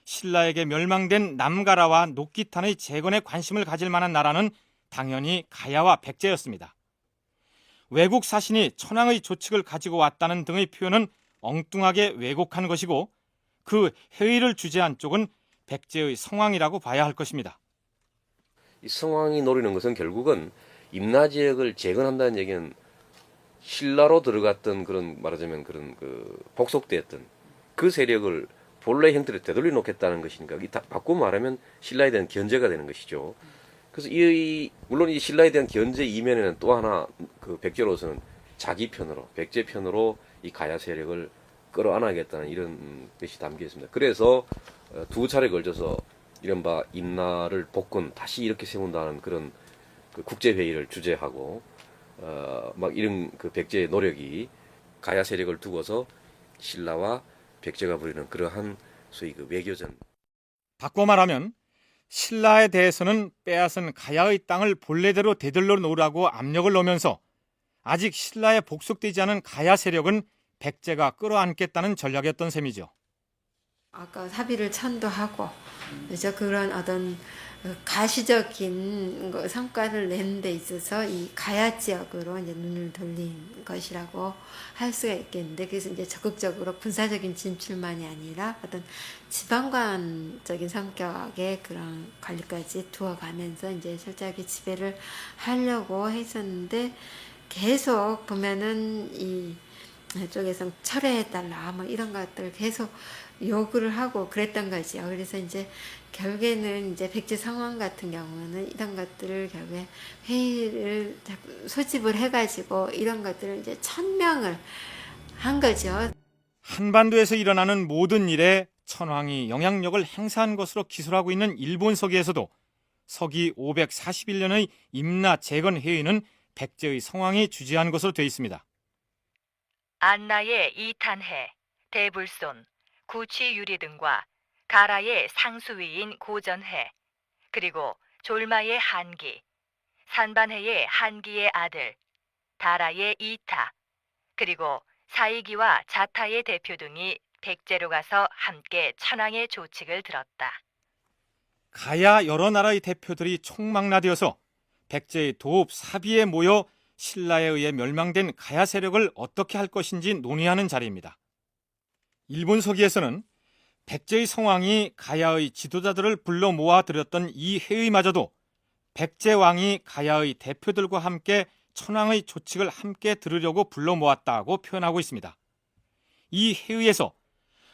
신라에게 멸망된 남가라와 녹기탄의 재건에 관심을 가질 만한 나라는 당연히 가야와 백제였습니다. 외국 사신이 천황의 조칙을 가지고 왔다는 등의 표현은 엉뚱하게 왜곡한 것이고 그 회의를 주재한 쪽은 백제의 성왕이라고 봐야 할 것입니다. 이 성왕이 노리는 것은 결국은 임나 지역을 재건한다는 얘기는 신라로 들어갔던 그런 말하자면 그런 그 복속되었던 그 세력을 본래 형태로 되돌려 놓겠다는 것이니까 바꾸고 말하면 신라에 대한 견제가 되는 것이죠. 그래서 물론 이 신라에 대한 견제 이면에는 또 하나 그 백제로서는 자기 편으로 백제 편으로 이 가야 세력을 끌어안아야겠다는 이런 것이 담겨 있습니다. 그래서 두 차례 걸쳐서 이른바 임나를 복권 다시 이렇게 세운다는 그런 그 국제 회의를 주재하고 막 이런 그 백제의 노력이 가야 세력을 두고서 신라와 백제가 벌이는 그러한 소위 그 외교전. 바꿔 말하면 신라에 대해서는 빼앗은 가야의 땅을 본래대로 되돌려 놓으라고 압력을 넣으면서 아직 신라에 복속되지 않은 가야 세력은 백제가 끌어안겠다는 전략이었던 셈이죠. 아까 사비를 천도하고 그래서 그런 어떤 가시적인 성과를 내는 데 있어서 이 가야 지역으로 이제 눈을 돌린 것이라고 할 수가 있겠는데, 그래서 이제 적극적으로 군사적인 진출만이 아니라 어떤 지방관적인 성격의 그런 관리까지 두어가면서 이제 철저하게 지배를 하려고 했었는데, 계속 보면은 이 쪽에서 철회해달라 뭐 이런 것들 계속 요구를 하고 그랬던 거죠. 그래서 이제 결국에는 이제 백제 성왕 같은 경우는 이런 것들을 결국에 회의를 소집을 해가지고 이런 것들을 이제 천명을 한 거죠. 한반도에서 일어나는 모든 일에 천황이 영향력을 행사한 것으로 기술하고 있는 일본 서기에서도 서기 541년의 임나 재건 회의는 백제의 성왕이 주재한 것으로 되어 있습니다. 안나의 이탄해, 대불손, 구취유리 등과 가라의 상수위인 고전해, 그리고 졸마의 한기, 산반해의 한기의 아들, 다라의 이타, 그리고 사이기와 자타의 대표 등이 백제로 가서 함께 천황의 조칙을 들었다. 가야 여러 나라의 대표들이 총망라되어서 백제의 도읍 사비에 모여 신라에 의해 멸망된 가야 세력을 어떻게 할 것인지 논의하는 자리입니다. 일본 서기에서는 백제의 성왕이 가야의 지도자들을 불러 모아들였던 이 회의마저도 백제 왕이 가야의 대표들과 함께 천황의 조칙을 함께 들으려고 불러 모았다고 표현하고 있습니다. 이 회의에서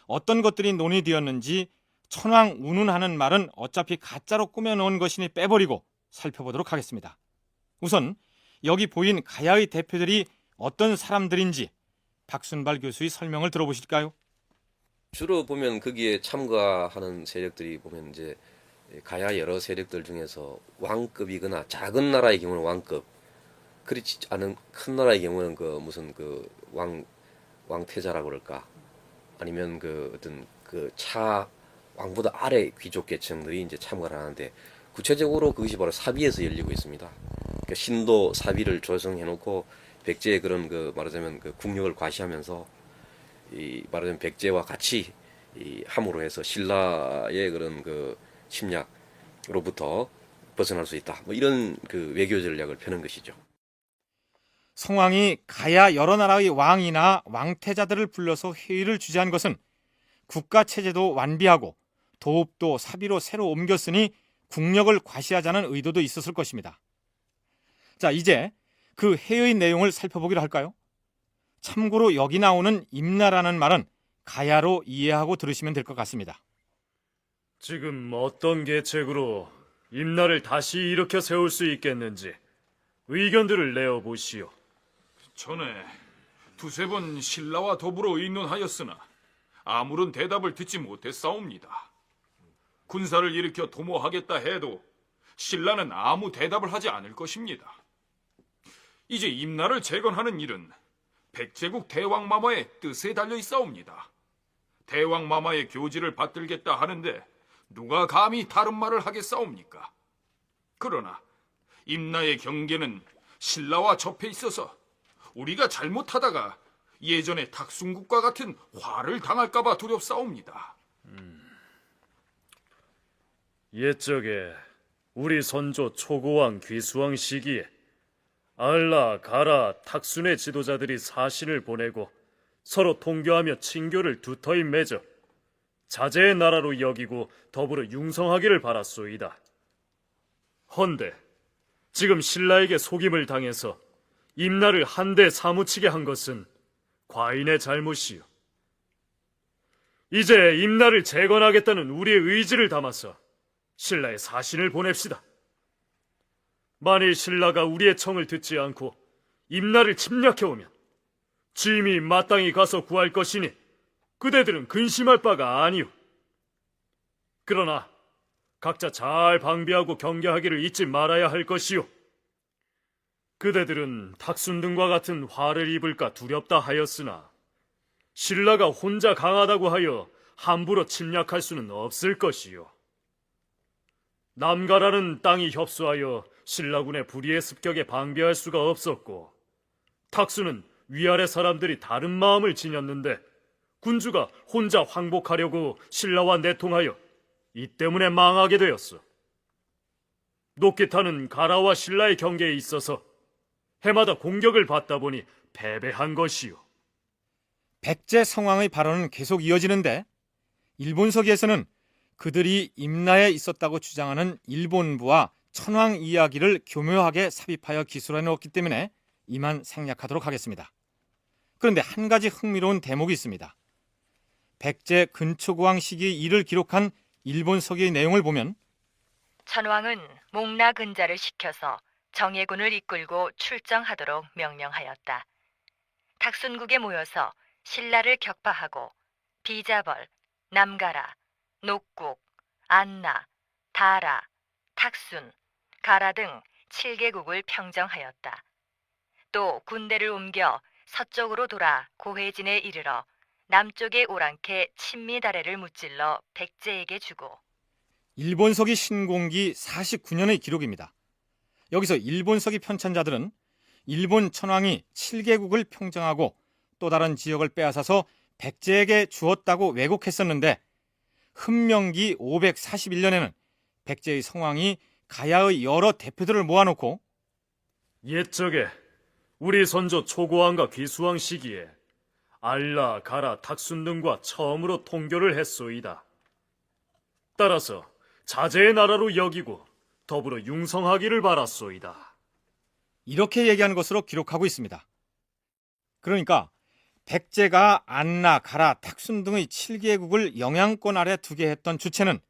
어떤 것들이 논의되었는지 천황 운운하는 말은 어차피 가짜로 꾸며놓은 것이니 빼버리고 살펴보도록 하겠습니다. 우선 여기 보인 가야의 대표들이 어떤 사람들인지 박순발 교수의 설명을 들어보실까요? 주로 보면 거기에 참가하는 세력들이 보면 이제 가야 여러 세력들 중에서 왕급이거나 작은 나라의 경우는 왕급, 그렇지 않은 큰 나라의 경우는 그 무슨 그 왕태자라고 그럴까, 아니면 그 어떤 그 왕보다 아래 귀족 계층들이 이제 참가를 하는데, 구체적으로 그것이 바로 사비에서 열리고 있습니다. 그러니까 신도 사비를 조성해 놓고 백제의 그런 그 말하자면 그 국력을 과시하면서 이 말하자면 백제와 같이 함으로 해서 신라의 그런 그 침략으로부터 벗어날 수 있다. 뭐 이런 그 외교 전략을 펴는 것이죠. 성왕이 가야 여러 나라의 왕이나 왕태자들을 불러서 회의를 주재한 것은 국가 체제도 완비하고 도읍도 사비로 새로 옮겼으니 국력을 과시하자는 의도도 있었을 것입니다. 자, 이제 그 회의 내용을 살펴보기로 할까요? 참고로 여기 나오는 임나라는 말은 가야로 이해하고 들으시면 될 것 같습니다. 지금 어떤 계책으로 임나를 다시 일으켜 세울 수 있겠는지 의견들을 내어보시오. 전에 두세 번 신라와 더불어 의논하였으나 아무런 대답을 듣지 못했사옵니다. 군사를 일으켜 도모하겠다 해도 신라는 아무 대답을 하지 않을 것입니다. 이제 임나를 재건하는 일은 백제국 대왕마마의 뜻에 달려 있사옵니다. 대왕마마의 교지를 받들겠다 하는데 누가 감히 다른 말을 하겠사옵니까? 그러나 임나의 경계는 신라와 접해 있어서 우리가 잘못하다가 예전에 탁순국과 같은 화를 당할까봐 두렵사옵니다. 옛적에 우리 선조 초고왕 귀수왕 시기에 알라, 가라, 탁순의 지도자들이 사신을 보내고 서로 통교하며 친교를 두터이 맺어 자제의 나라로 여기고 더불어 융성하기를 바랐소이다. 헌데 지금 신라에게 속임을 당해서 임나를 한데 사무치게 한 것은 과인의 잘못이요. 이제 임나를 재건하겠다는 우리의 의지를 담아서 신라에 사신을 보냅시다. 만일 신라가 우리의 청을 듣지 않고 임나를 침략해오면 짐이 마땅히 가서 구할 것이니 그대들은 근심할 바가 아니오. 그러나 각자 잘 방비하고 경계하기를 잊지 말아야 할 것이오. 그대들은 탁순 등과 같은 화를 입을까 두렵다 하였으나 신라가 혼자 강하다고 하여 함부로 침략할 수는 없을 것이오. 남가라는 땅이 협소하여 신라군의 불의의 습격에 방비할 수가 없었고, 탁수는 위아래 사람들이 다른 마음을 지녔는데 군주가 혼자 항복하려고 신라와 내통하여 이 때문에 망하게 되었어. 녹기타는 가라와 신라의 경계에 있어서 해마다 공격을 받다 보니 패배한 것이요. 백제 성왕의 발언은 계속 이어지는데 일본서기에서는 그들이 임나에 있었다고 주장하는 일본부와 천황 이야기를 교묘하게 삽입하여 기술해 놓았기 때문에 이만 생략하도록 하겠습니다. 그런데 한 가지 흥미로운 대목이 있습니다. 백제 근초고왕 시기 일을 기록한 일본서기의 내용을 보면 천왕은 목나 근자를 시켜서 정예군을 이끌고 출정하도록 명령하였다. 탁순국에 모여서 신라를 격파하고 비자벌, 남가라, 녹국, 안나, 다라, 탁순, 가라 등 7개국을 평정하였다. 또 군대를 옮겨 서쪽으로 돌아 고해진에 이르러 남쪽의 오랑캐 친미다래를 무찔러 백제에게 주고. 일본서기 신공기 49년의 기록입니다. 여기서 일본서기 편찬자들은 일본 천황이 7개국을 평정하고 또 다른 지역을 빼앗아서 백제에게 주었다고 왜곡했었는데 흠명기 541년에는 백제의 성왕이 가야의 여러 대표들을 모아놓고 옛적에 우리 선조 초고왕과 귀수왕 시기에 알라, 가라, 탁순 등과 처음으로 통교를 했소이다. 따라서 자제의 나라로 여기고 더불어 융성하기를 바랐소이다. 이렇게 얘기하는 것으로 기록하고 있습니다. 그러니까 백제가 안나, 가라, 탁순 등의 7개국을 영향권 아래 두게 했던 주체는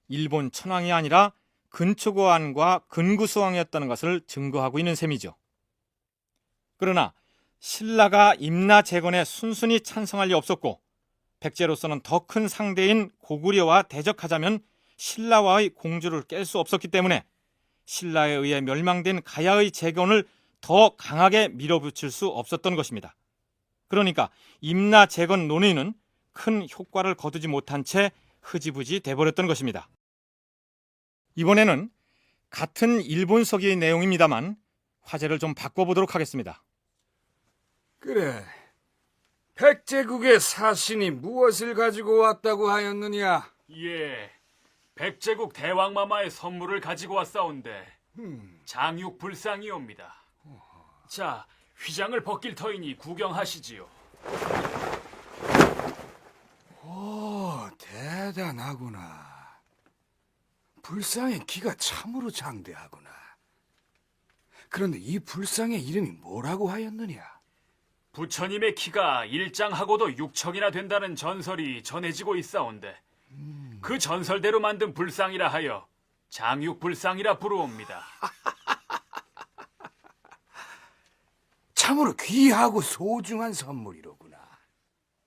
일본 천황이 아니라 근초고왕과 근구수왕이었다는 것을 증거하고 있는 셈이죠. 그러나 신라가 임나 재건에 순순히 찬성할 리 없었고 백제로서는 더 큰 상대인 고구려와 대적하자면 신라와의 공조를 깰 수 없었기 때문에 신라에 의해 멸망된 가야의 재건을 더 강하게 밀어붙일 수 없었던 것입니다. 그러니까 임나 재건 논의는 큰 효과를 거두지 못한 채 흐지부지 돼버렸던 것입니다. 이번에는 같은 일본서기의 내용입니다만 화제를 좀 바꿔보도록 하겠습니다. 그래, 백제국의 사신이 무엇을 가지고 왔다고 하였느냐? 예, 백제국 대왕마마의 선물을 가지고 왔사온데 장육불상이옵니다. 자, 휘장을 벗길 터이니 구경하시지요. 오, 대단하구나. 불상의 키가 참으로 장대하구나. 그런데 이 불상의 이름이 뭐라고 하였느냐? 부처님의 키가 일장하고도 6척이나 된다는 전설이 전해지고 있사온데 그 전설대로 만든 불상이라 하여 장육불상이라 부르옵니다. 참으로 귀하고 소중한 선물이로구나.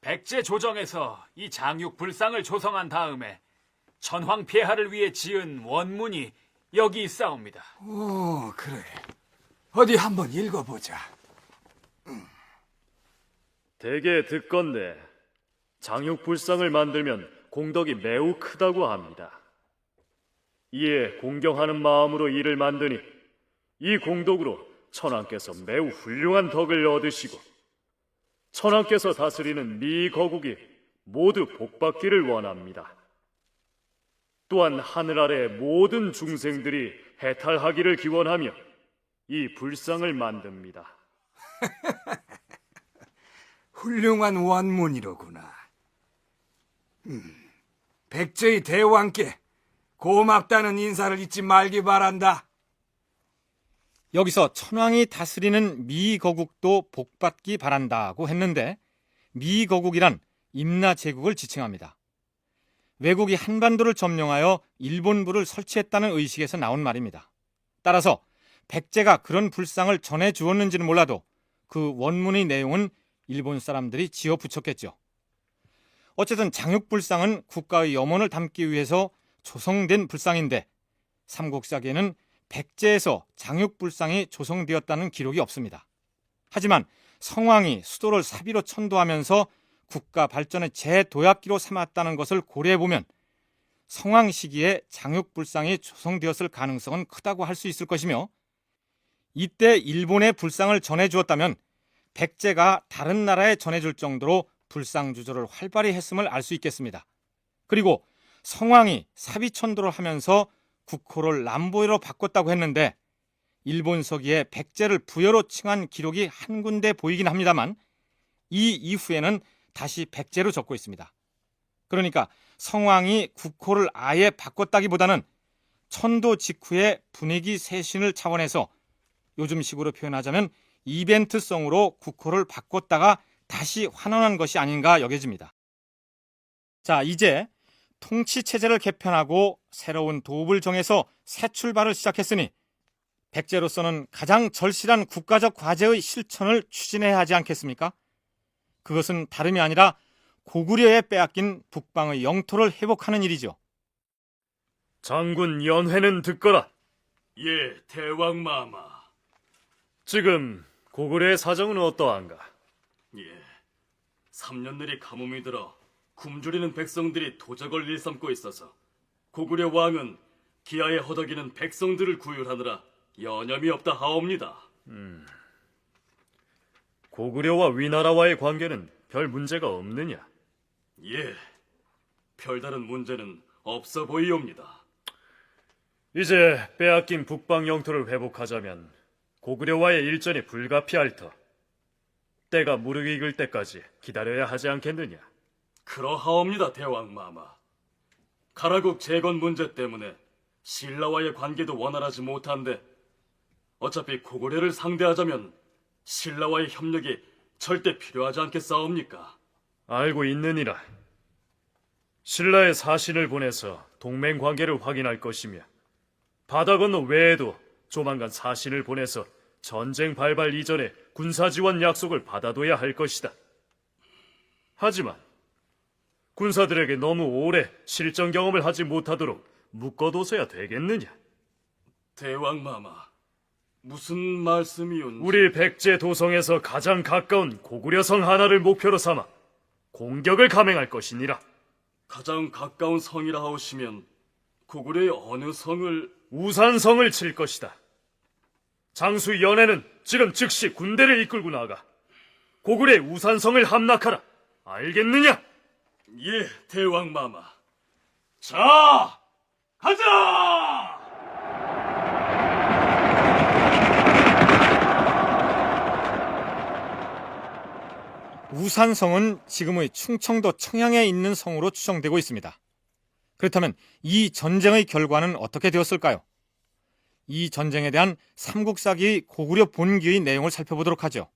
백제 조정에서 이 장육불상을 조성한 다음에 천황 폐하를 위해 지은 원문이 여기 있사옵니다. 오, 그래. 어디 한번 읽어보자. 대개 듣건대 장육불상을 만들면 공덕이 매우 크다고 합니다. 이에 공경하는 마음으로 이를 만드니 이 공덕으로 천황께서 매우 훌륭한 덕을 얻으시고 천황께서 다스리는 미 거국이 모두 복받기를 원합니다. 또한 하늘 아래 모든 중생들이 해탈하기를 기원하며 이 불상을 만듭니다. 훌륭한 원문이로구나. 백제의 대왕께 고맙다는 인사를 잊지 말기 바란다. 여기서 천황이 다스리는 미거국도 복받기 바란다고 했는데 미거국이란 임나 제국을 지칭합니다. 왜국이 한반도를 점령하여 일본부를 설치했다는 의식에서 나온 말입니다. 따라서 백제가 그런 불상을 전해 주었는지는 몰라도 그 원문의 내용은 일본 사람들이 지어 붙였겠죠. 어쨌든 장육불상은 국가의 염원을 담기 위해서 조성된 불상인데 삼국사기에는 백제에서 장육불상이 조성되었다는 기록이 없습니다. 하지만 성왕이 수도를 사비로 천도하면서 국가 발전의 제도약기로 삼았다는 것을 고려해보면 성왕 시기에 장육불상이 조성되었을 가능성은 크다고 할 수 있을 것이며, 이때 일본에 불상을 전해주었다면 백제가 다른 나라에 전해줄 정도로 불상 주조를 활발히 했음을 알 수 있겠습니다. 그리고 성왕이 사비천도를 하면서 국호를 남보이로 바꿨다고 했는데 일본 서기에 백제를 부여로 칭한 기록이 한 군데 보이긴 합니다만 이 이후에는 다시 백제로 적고 있습니다. 그러니까 성왕이 국호를 아예 바꿨다기보다는 천도 직후의 분위기 쇄신을 차원해서 요즘식으로 표현하자면 이벤트성으로 국호를 바꿨다가 다시 환원한 것이 아닌가 여겨집니다. 자, 이제 통치체제를 개편하고 새로운 도읍을 정해서 새 출발을 시작했으니 백제로서는 가장 절실한 국가적 과제의 실천을 추진해야 하지 않겠습니까? 그것은 다름이 아니라 고구려에 빼앗긴 북방의 영토를 회복하는 일이죠. 장군 연회는 듣거라. 예, 대왕마마. 지금 고구려의 사정은 어떠한가? 예, 3년 내리 가뭄이 들어 굶주리는 백성들이 도적을 일삼고 있어서 고구려 왕은 기아에 허덕이는 백성들을 구휼하느라 여념이 없다 하옵니다. 고구려와 위나라와의 관계는 별 문제가 없느냐? 예, 별다른 문제는 없어 보이옵니다. 이제 빼앗긴 북방 영토를 회복하자면 고구려와의 일전이 불가피할 터. 때가 무르익을 때까지 기다려야 하지 않겠느냐? 그러하옵니다, 대왕마마. 가라국 재건 문제 때문에 신라와의 관계도 원활하지 못한데 어차피 고구려를 상대하자면 신라와의 협력이 절대 필요하지 않겠사옵니까? 알고 있느니라. 신라의 사신을 보내서 동맹 관계를 확인할 것이며 바다 건너 외에도 조만간 사신을 보내서 전쟁 발발 이전에 군사 지원 약속을 받아둬야 할 것이다. 하지만 군사들에게 너무 오래 실전 경험을 하지 못하도록 묶어둬서야 되겠느냐? 대왕마마, 무슨 말씀이온지... 우리 백제 도성에서 가장 가까운 고구려성 하나를 목표로 삼아 공격을 감행할 것이니라. 가장 가까운 성이라 하오시면 고구려의 어느 성을... 우산성을 칠 것이다. 장수 연해는 지금 즉시 군대를 이끌고 나가 고구려의 우산성을 함락하라. 알겠느냐? 예, 대왕마마. 자, 가자! 우산성은 지금의 충청도 청양에 있는 성으로 추정되고 있습니다. 그렇다면 이 전쟁의 결과는 어떻게 되었을까요? 이 전쟁에 대한 삼국사기의 고구려 본기의 내용을 살펴보도록 하죠.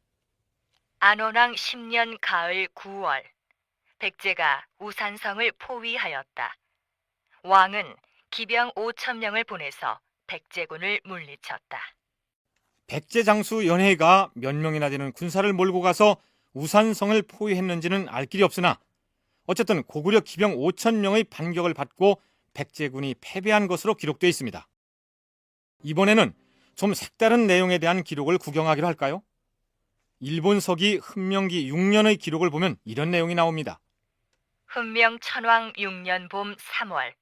안원왕 10년 가을 9월, 백제가 우산성을 포위하였다. 왕은 기병 5,000명을 보내서 백제군을 물리쳤다. 백제 장수 연해가 몇 명이나 되는 군사를 몰고 가서 우산성을 포위했는지는 알 길이 없으나 어쨌든 고구려 기병 5,000명의 반격을 받고 백제군이 패배한 것으로 기록되어 있습니다. 이번에는 좀 색다른 내용에 대한 기록을 구경하기로 할까요? 일본 서기 훈명기 6년의 기록을 보면 이런 내용이 나옵니다. 훈명 천왕 6년 봄 3월,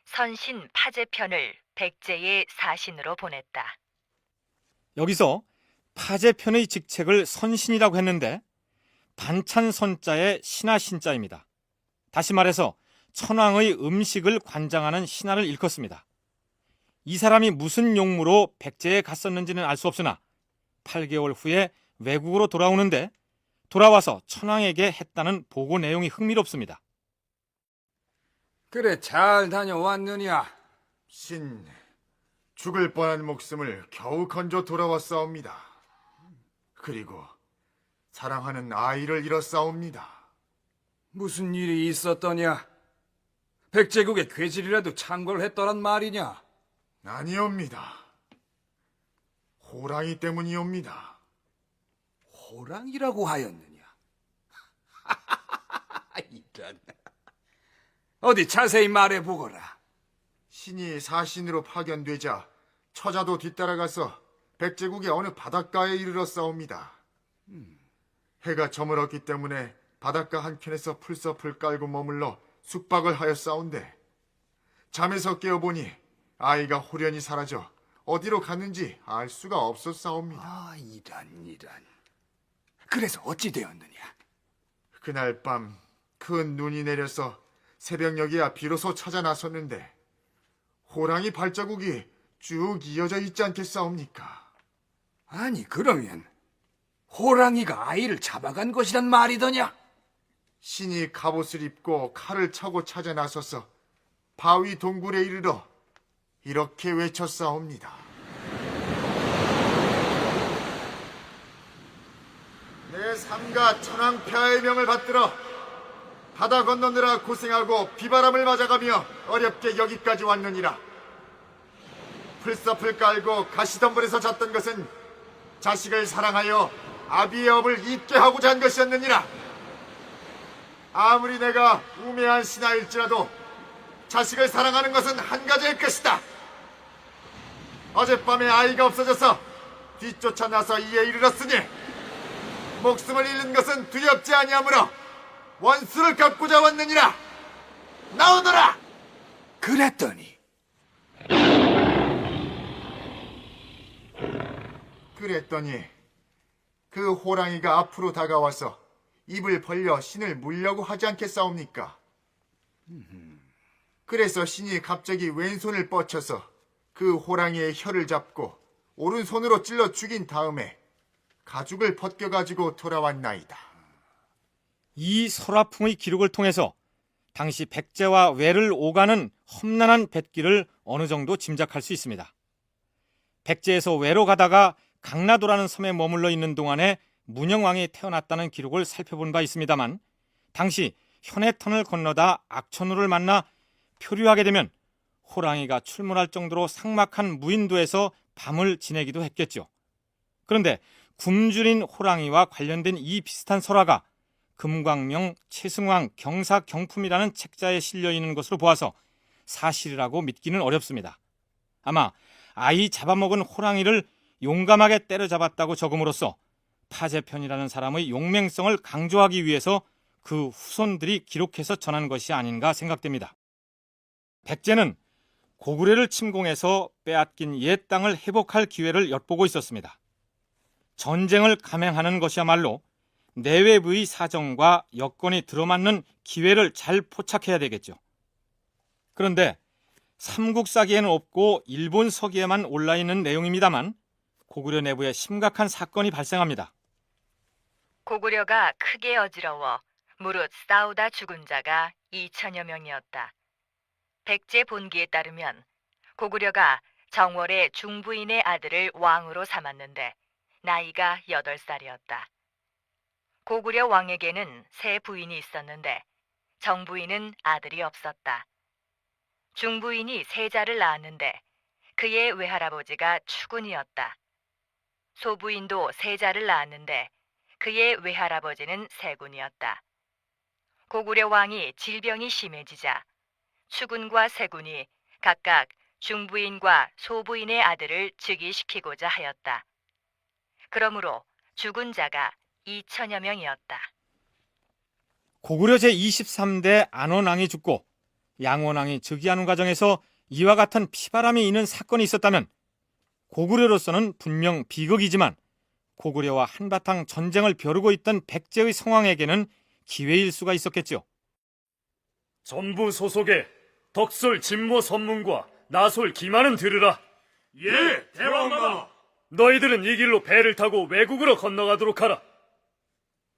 선신 파제편을 백제의 사신으로 보냈다. 여기서 파제편의 직책을 선신이라고 했는데 반찬 선자의 신하 신자입니다. 다시 말해서 천황의 음식을 관장하는 신하를 일컫습니다. 이 사람이 무슨 용무로 백제에 갔었는지는 알 수 없으나 8개월 후에 외국으로 돌아오는데 돌아와서 천황에게 했다는 보고 내용이 흥미롭습니다. 그래, 잘 다녀왔느냐? 신, 죽을 뻔한 목숨을 겨우 건져 돌아왔사옵니다. 그리고 사랑하는 아이를 잃었사옵니다. 무슨 일이 있었더냐? 백제국의 괴질이라도 창궐 했더란 말이냐? 아니옵니다. 호랑이 때문이옵니다. 호랑이라고 하였느냐? 이런. 어디 자세히 말해보거라. 신이 사신으로 파견되자 처자도 뒤따라가서 백제국의 어느 바닷가에 이르렀사옵니다. 해가 저물었기 때문에 바닷가 한켠에서 풀섭을 깔고 머물러 숙박을 하였사온데 잠에서 깨어보니 아이가 홀연히 사라져 어디로 갔는지 알 수가 없었사옵니다. 아, 이런. 그래서 어찌 되었느냐? 그날 밤 큰 눈이 내려서 새벽녘이야 비로소 찾아 나섰는데 호랑이 발자국이 쭉 이어져 있지 않겠사옵니까? 아니, 그러면 호랑이가 아이를 잡아간 것이란 말이더냐? 신이 갑옷을 입고 칼을 차고 찾아 나서서 바위 동굴에 이르러 이렇게 외쳤사옵니다. 내 삼가 천황폐하의 명을 받들어 바다 건너느라 고생하고 비바람을 맞아가며 어렵게 여기까지 왔느니라. 풀섭을 깔고 가시덤불에서 잤던 것은 자식을 사랑하여 아비의 업을 잊게 하고자 한 것이었느니라. 아무리 내가 우매한 신하일지라도 자식을 사랑하는 것은 한 가지일 것이다. 어젯밤에 아이가 없어져서 뒤쫓아 나서 이에 이르렀으니 목숨을 잃는 것은 두렵지 아니하므로 원수를 갚고자 왔느니라. 나오너라. 그랬더니 그 호랑이가 앞으로 다가와서 입을 벌려 신을 물려고 하지 않겠사옵니까? 그래서 신이 갑자기 왼손을 뻗쳐서 그 호랑이의 혀를 잡고 오른손으로 찔러 죽인 다음에 가죽을 벗겨가지고 돌아왔나이다. 이 설화풍의 기록을 통해서 당시 백제와 외를 오가는 험난한 뱃길을 어느 정도 짐작할 수 있습니다. 백제에서 외로 가다가 강라도라는 섬에 머물러 있는 동안에 문영왕이 태어났다는 기록을 살펴본 바 있습니다만 당시 현해턴을 건너다 악천후를 만나 표류하게 되면 호랑이가 출몰할 정도로 삭막한 무인도에서 밤을 지내기도 했겠죠. 그런데 굶주린 호랑이와 관련된 이 비슷한 설화가 금광명, 최승왕, 경사, 경품이라는 책자에 실려 있는 것으로 보아서 사실이라고 믿기는 어렵습니다. 아마 아이 잡아먹은 호랑이를 용감하게 때려잡았다고 적음으로써 파제편이라는 사람의 용맹성을 강조하기 위해서 그 후손들이 기록해서 전한 것이 아닌가 생각됩니다. 백제는 고구려를 침공해서 빼앗긴 옛 땅을 회복할 기회를 엿보고 있었습니다. 전쟁을 감행하는 것이야말로 내외부의 사정과 여건이 들어맞는 기회를 잘 포착해야 되겠죠. 그런데 삼국사기에는 없고 일본 서기에만 올라있는 내용입니다만 고구려 내부에 심각한 사건이 발생합니다. 고구려가 크게 어지러워 무릇 싸우다 죽은 자가 2천여 명이었다. 백제 본기에 따르면 고구려가 정월에 중부인의 아들을 왕으로 삼았는데 나이가 8살이었다. 고구려 왕에게는 세 부인이 있었는데 정부인은 아들이 없었다. 중부인이 세자를 낳았는데 그의 외할아버지가 추군이었다. 소부인도 세자를 낳았는데 그의 외할아버지는 세군이었다. 고구려 왕이 질병이 심해지자 추군과 세군이 각각 중부인과 소부인의 아들을 즉위시키고자 하였다. 그러므로 죽은 자가 2천여 명이었다. 고구려 제23대 안원왕이 죽고 양원왕이 즉위하는 과정에서 이와 같은 피바람이 있는 사건이 있었다면 고구려로서는 분명 비극이지만 고구려와 한바탕 전쟁을 벼르고 있던 백제의 성왕에게는 기회일 수가 있었겠죠. 전부 소속의 덕솔 진모 선문과 나솔 기만은 들으라. 예, 대왕마마. 너희들은 이 길로 배를 타고 외국으로 건너가도록 하라.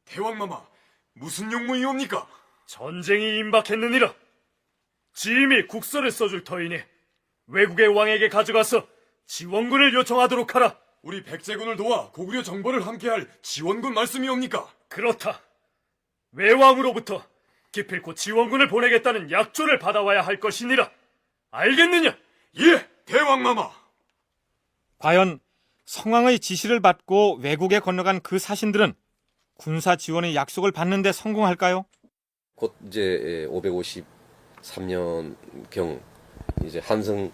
대왕마마, 무슨 용무이옵니까? 전쟁이 임박했느니라. 지임이 국서를 써줄 터이니 외국의 왕에게 가져가서 지원군을 요청하도록 하라. 우리 백제군을 도와 고구려 정벌을 함께할 지원군 말씀이옵니까? 그렇다. 외왕으로부터 기필코 지원군을 보내겠다는 약조를 받아와야 할 것이니라. 알겠느냐? 예, 대왕마마. 과연 성왕의 지시를 받고 외국에 건너간 그 사신들은 군사 지원의 약속을 받는 데 성공할까요? 곧 이제 553년경 이제 한성을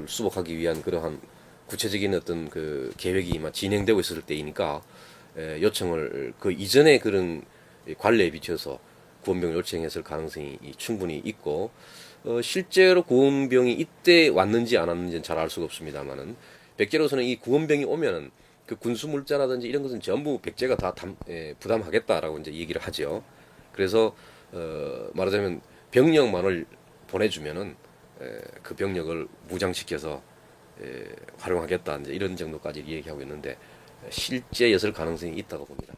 수복하기 위한 그러한 구체적인 어떤 그 계획이 막 진행되고 있을 때이니까 요청을 그 이전에 그런 관례에 비춰서 구원병을 요청했을 가능성이 충분히 있고 실제로 구원병이 이때 왔는지 안 왔는지는 잘 알 수가 없습니다만은 백제로서는 이 구원병이 오면은 그 군수 물자라든지 이런 것은 전부 백제가 다 부담하겠다라고 이제 얘기를 하죠. 그래서 말하자면 병력만을 보내주면은 그 병력을 무장시켜서 활용하겠다 이제 이런 정도까지 얘기하고 있는데 실제였을 가능성이 있다고 봅니다.